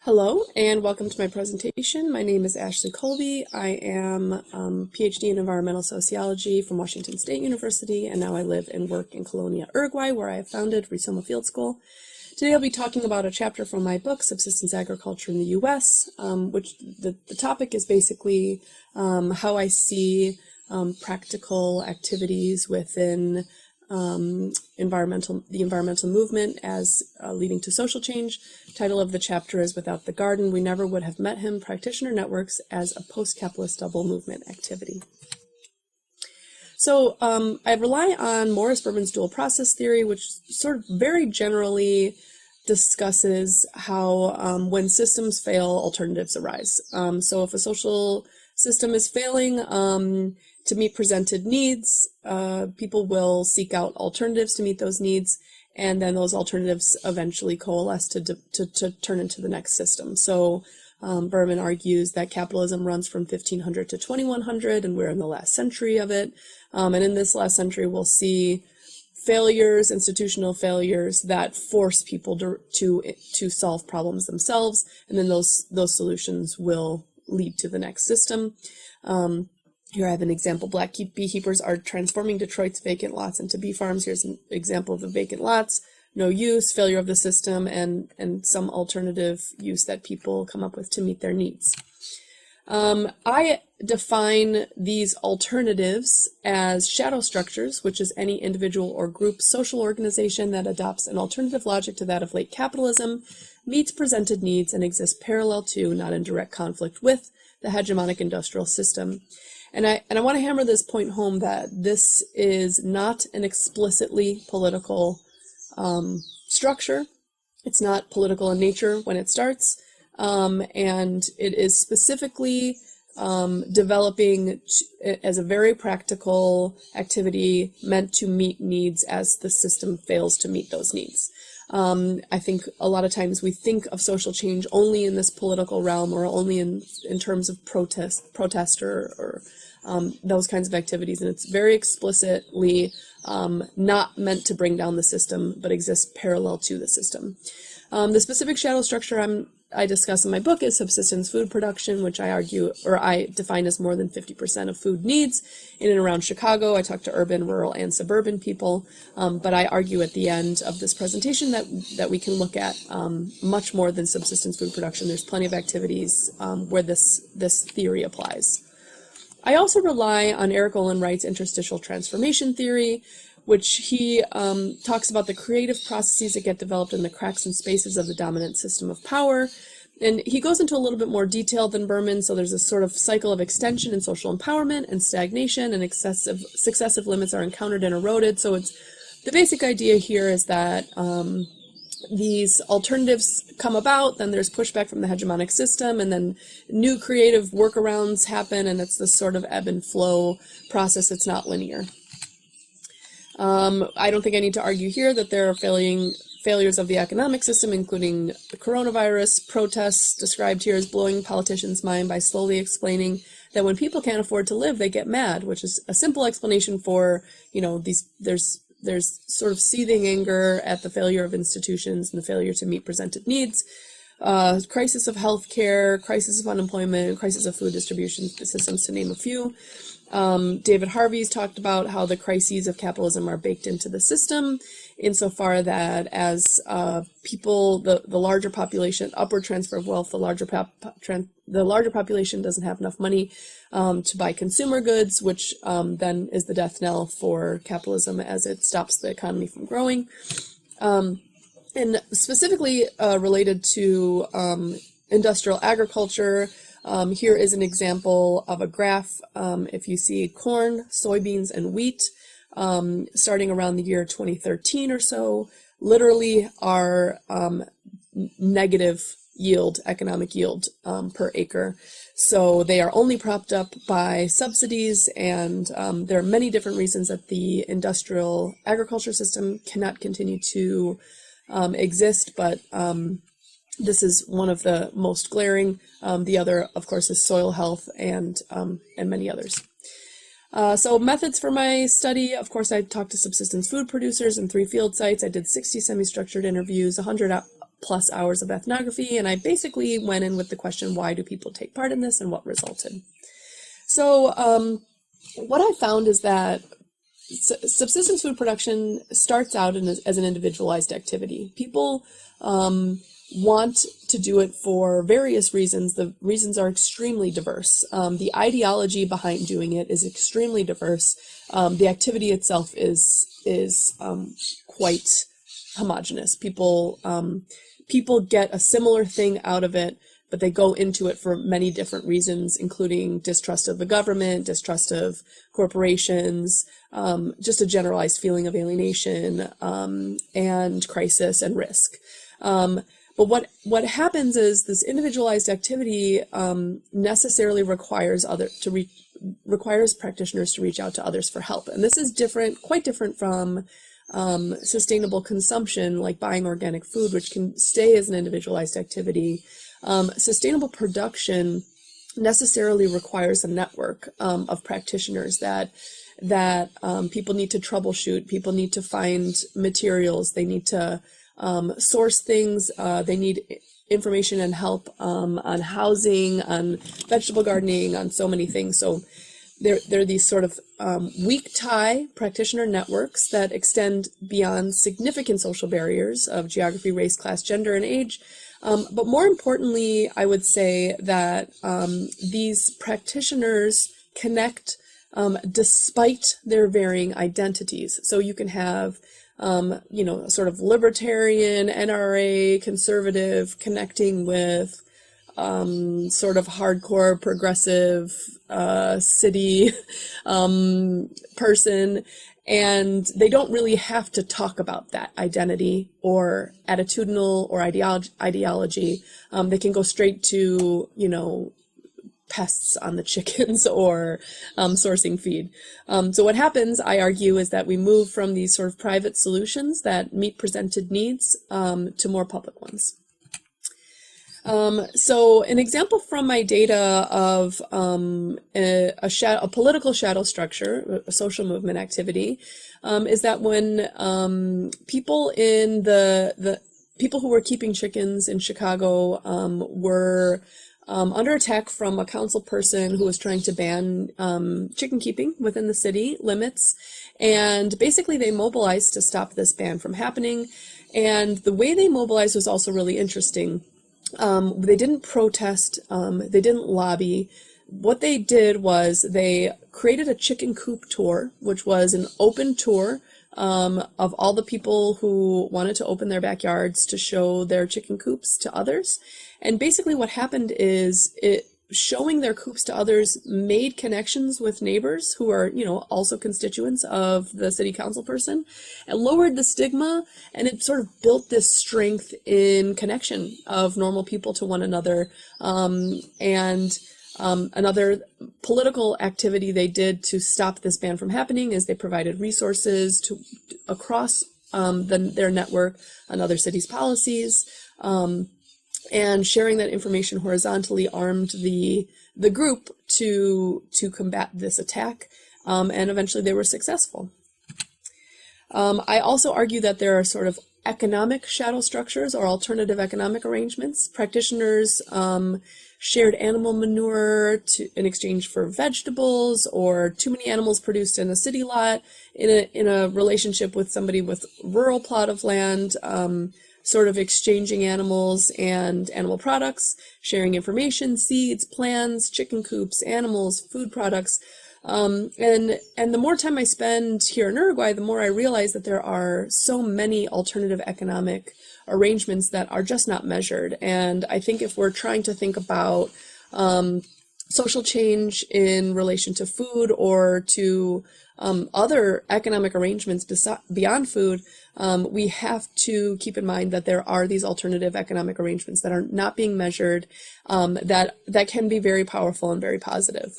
Hello and welcome to my presentation. My name is Ashley Colby. I am PhD in environmental sociology from Washington State University, and now I live and work in Colonia, Uruguay, where I have founded Rizoma Field School. Today I'll be talking about a chapter from my book, Subsistence Agriculture in the U.S., which the topic is basically how I see practical activities within the environmental movement as leading to social change. Title of the chapter is Without the Garden, We Never Would Have Met Him, Practitioner Networks as a Post-Capitalist Double Movement Activity. So I rely on Morris Berman's dual process theory, which sort of very generally discusses how when systems fail, alternatives arise. So if a social system is failing to meet presented needs, people will seek out alternatives to meet those needs, and then those alternatives eventually coalesce to turn into the next system. So Berman argues that capitalism runs from 1500 to 2100, and we're in the last century of it. And in this last century, we'll see failures, institutional failures that force people to solve problems themselves, and then those solutions will lead to the next system. Here I have an example. Black beekeepers are transforming Detroit's vacant lots into bee farms. Here's an example of the vacant lots, no use, failure of the system, and some alternative use that people come up with to meet their needs. I define these alternatives as shadow structures, which is any individual or group social organization that adopts an alternative logic to that of late capitalism, meets presented needs, and exists parallel to, not in direct conflict with, the hegemonic industrial system. And I want to hammer this point home that this is not an explicitly political structure. It's not political in nature when it starts, and it is specifically developing as a very practical activity meant to meet needs as the system fails to meet those needs. I think a lot of times we think of social change only in this political realm, or only in terms of protest or those kinds of activities, and it's very explicitly not meant to bring down the system, but exists parallel to the system. The specific shadow structure I discuss in my book is subsistence food production, which I define as more than 50% of food needs in and around Chicago. I talk to urban, rural, and suburban people, but I argue at the end of this presentation that we can look at much more than subsistence food production. There's plenty of activities where this theory applies. I also rely on Eric Olin Wright's Interstitial Transformation theory, which he talks about the creative processes that get developed in the cracks and spaces of the dominant system of power. And he goes into a little bit more detail than Berman, so there's a sort of cycle of extension and social empowerment and stagnation, and successive limits are encountered and eroded. So the basic idea here is that these alternatives come about, then there's pushback from the hegemonic system, and then new creative workarounds happen, and it's this sort of ebb and flow process. It's not linear. I don't think I need to argue here that there are failures of the economic system, including the coronavirus. Protests described here as blowing politicians' mind by slowly explaining that when people can't afford to live, they get mad, which is a simple explanation for, there's sort of seething anger at the failure of institutions and the failure to meet presented needs. Crisis of healthcare, crisis of unemployment, crisis of food distribution systems, to name a few. David Harvey's talked about how the crises of capitalism are baked into the system, insofar that as people, the larger population, upward transfer of wealth, the larger population doesn't have enough money to buy consumer goods, which then is the death knell for capitalism as it stops the economy from growing. And specifically related to industrial agriculture, here is an example of a graph. If you see corn, soybeans, and wheat, starting around the year 2013 or so, literally are negative yield, economic yield per acre. So they are only propped up by subsidies, and there are many different reasons that the industrial agriculture system cannot continue to exist, but this is one of the most glaring. The other, of course, is soil health and many others. So methods for my study, of course, I talked to subsistence food producers in 3 field sites. I did 60 semi-structured interviews, 100 plus hours of ethnography, and I basically went in with the question, why do people take part in this, and what resulted? So what I found is that subsistence food production starts out as an individualized activity. People want to do it for various reasons. The reasons are extremely diverse. The ideology behind doing it is extremely diverse. The activity itself is quite homogenous. People get a similar thing out of it, but they go into it for many different reasons, including distrust of the government, distrust of corporations, just a generalized feeling of alienation, and crisis and risk. But what happens is this individualized activity necessarily requires requires practitioners to reach out to others for help, and this is quite different from sustainable consumption, like buying organic food, which can stay as an individualized activity. Sustainable production necessarily requires a network of practitioners that people need to troubleshoot. People need to find materials. They need to source things. They need information and help on housing, on vegetable gardening, on so many things. So there are these sort of weak tie practitioner networks that extend beyond significant social barriers of geography, race, class, gender, and age. But more importantly, I would say that these practitioners connect despite their varying identities. So you can have sort of libertarian, NRA, conservative, connecting with sort of hardcore, progressive, city person, and they don't really have to talk about that identity or attitudinal or ideology. They can go straight to, pests on the chickens or sourcing feed. So what happens, I argue, is that we move from these sort of private solutions that meet presented needs to more public ones. So an example from my data of a political shadow structure, a social movement activity, is that when people in the people who were keeping chickens in Chicago were under attack from a council person who was trying to ban chicken keeping within the city limits, and basically they mobilized to stop this ban from happening. And the way they mobilized was also really interesting. They didn't protest, they didn't lobby. What they did was they created a chicken coop tour, which was an open tour of all the people who wanted to open their backyards to show their chicken coops to others. And basically what happened is showing their coops to others made connections with neighbors who are, also constituents of the city council person, and lowered the stigma, and it sort of built this strength in connection of normal people to one another. Another political activity they did to stop this ban from happening is they provided resources across their network on other cities' policies, and sharing that information horizontally armed the group to combat this attack, and eventually they were successful. I also argue that there are sort of economic shadow structures or alternative economic arrangements. Practitioners shared animal manure in exchange for vegetables, or too many animals produced in a city lot in a relationship with somebody with rural plot of land, sort of exchanging animals and animal products, sharing information, seeds, plans, chicken coops, animals, food products. And the more time I spend here in Uruguay, the more I realize that there are so many alternative economic arrangements that are just not measured. And I think if we're trying to think about social change in relation to food or to other economic arrangements beyond food, we have to keep in mind that there are these alternative economic arrangements that are not being measured, that can be very powerful and very positive.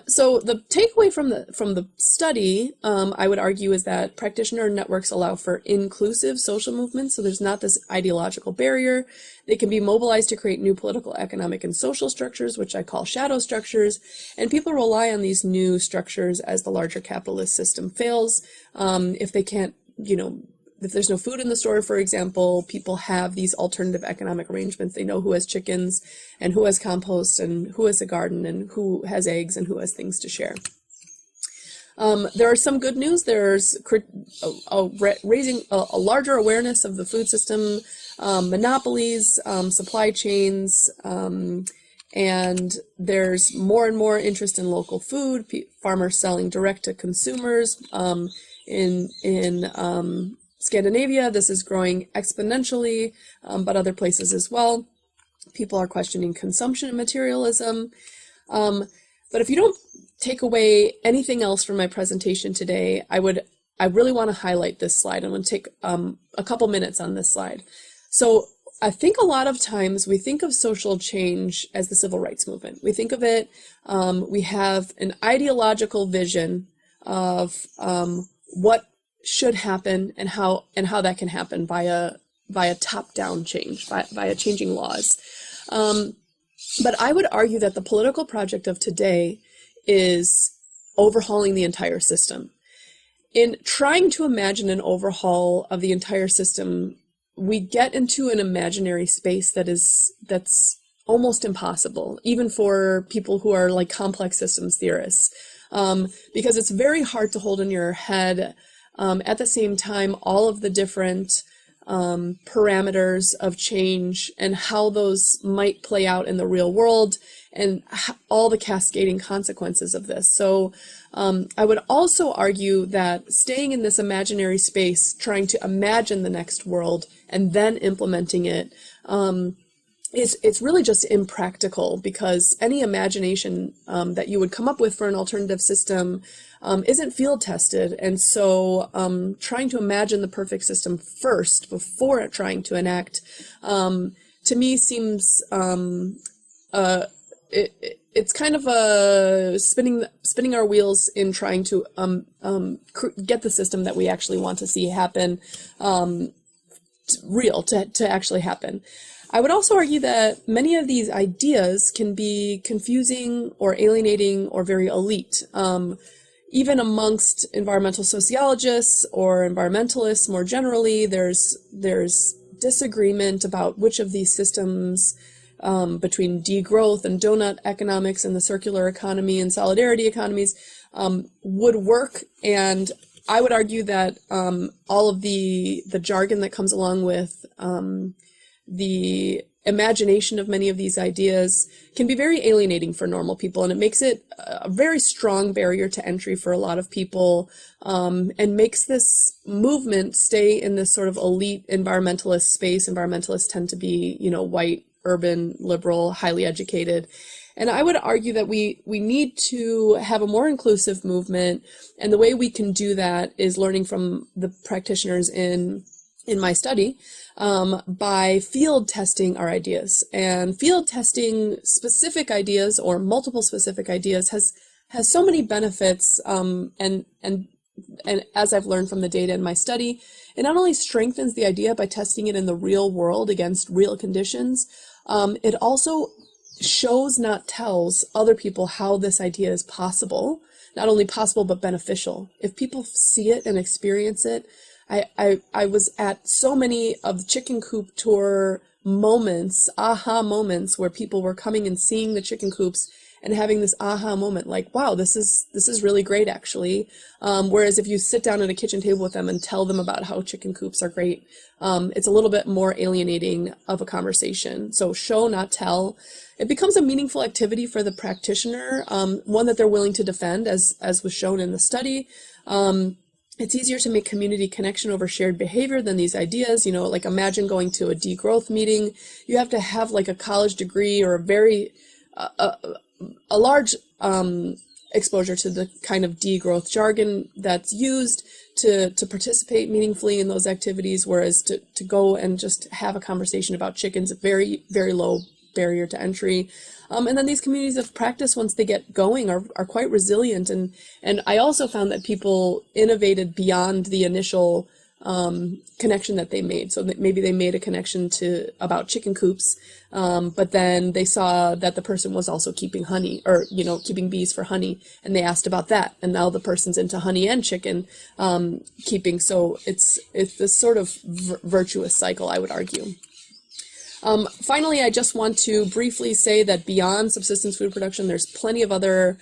So the takeaway from the study, I would argue, is that practitioner networks allow for inclusive social movements. So there's not this ideological barrier. They can be mobilized to create new political, economic, and social structures, which I call shadow structures. And people rely on these new structures as the larger capitalist system fails. If they can't, if there's no food in the store, for example, people have these alternative economic arrangements. They know who has chickens and who has compost and who has a garden and who has eggs and who has things to share. There are some good news. There's raising a larger awareness of the food system, monopolies, supply chains, and there's more and more interest in local food, farmers selling direct to consumers. In Scandinavia, this is growing exponentially, but other places as well. People are questioning consumption and materialism. But if you don't take away anything else from my presentation today, I really want to highlight this slide. I'm going to take a couple minutes on this slide. So I think a lot of times we think of social change as the civil rights movement. We think of it, we have an ideological vision of what should happen and how that can happen via top-down change, via changing laws. But I would argue that the political project of today is overhauling the entire system. In trying to imagine an overhaul of the entire system, we get into an imaginary space that's almost impossible, even for people who are like complex systems theorists, because it's very hard to hold in your head at the same time all of the different parameters of change and how those might play out in the real world and all the cascading consequences of this. So I would also argue that staying in this imaginary space, trying to imagine the next world and then implementing it, it's really just impractical, because any imagination that you would come up with for an alternative system isn't field tested. And so trying to imagine the perfect system first before trying to enact, to me seems it's kind of a spinning our wheels in trying to get the system that we actually want to see happen to actually happen. I would also argue that many of these ideas can be confusing or alienating or very elite. Even amongst environmental sociologists or environmentalists more generally, there's disagreement about which of these systems, between degrowth and donut economics and the circular economy and solidarity economies, would work. And I would argue that all of the jargon that comes along with the imagination of many of these ideas can be very alienating for normal people, and it makes it a very strong barrier to entry for a lot of people, and makes this movement stay in this sort of elite environmentalist space. Environmentalists tend to be, white, urban, liberal, highly educated. And I would argue that we need to have a more inclusive movement, and the way we can do that is learning from the practitioners in my study, by field testing our ideas. And field testing specific ideas or multiple specific ideas has so many benefits, and as I've learned from the data in my study, it not only strengthens the idea by testing it in the real world against real conditions, it also shows, not tells, other people how this idea is possible, not only possible but beneficial. If people see it and experience it, I was at so many of the chicken coop tour moments, aha moments, where people were coming and seeing the chicken coops and having this aha moment, like, wow, this is really great, actually. Whereas if you sit down at a kitchen table with them and tell them about how chicken coops are great, it's a little bit more alienating of a conversation. So show, not tell. It becomes a meaningful activity for the practitioner, one that they're willing to defend, as was shown in the study. It's easier to make community connection over shared behavior than these ideas. Like imagine going to a degrowth meeting. You have to have like a college degree or a very a large exposure to the kind of degrowth jargon that's used to participate meaningfully in those activities, whereas to go and just have a conversation about chickens, a very, very low barrier to entry. And then these communities of practice, once they get going, are quite resilient. And I also found that people innovated beyond the initial connection that they made. So that maybe they made a connection to about chicken coops, but then they saw that the person was also keeping honey, or keeping bees for honey, and they asked about that. And now the person's into honey and chicken keeping. So it's this sort of virtuous cycle, I would argue. Finally, I just want to briefly say that beyond subsistence food production, there's plenty of other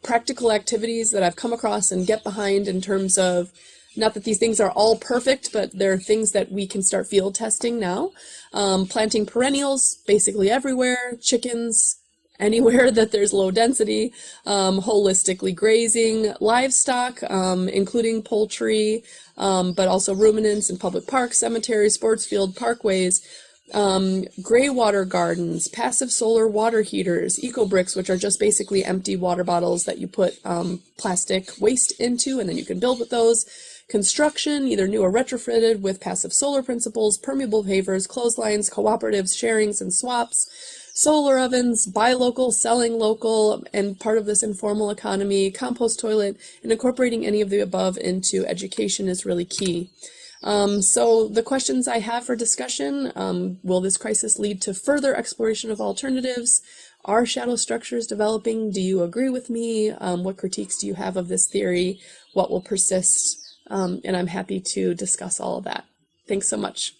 practical activities that I've come across and get behind, in terms of, not that these things are all perfect, but they're things that we can start field testing now. Planting perennials basically everywhere, chickens anywhere that there's low density, holistically grazing livestock, including poultry, but also ruminants in public parks, cemeteries, sports field, parkways, gray water gardens, passive solar water heaters, eco bricks, which are just basically empty water bottles that you put plastic waste into, and then you can build with those. Construction, either new or retrofitted, with passive solar principles, permeable pavers, clotheslines, cooperatives, sharings and swaps, solar ovens, buy local, selling local, and part of this informal economy, compost toilet, and incorporating any of the above into education is really key. So the questions I have for discussion: will this crisis lead to further exploration of alternatives? Are shadow structures developing? Do you agree with me? What critiques do you have of this theory? What will persist? And I'm happy to discuss all of that. Thanks so much.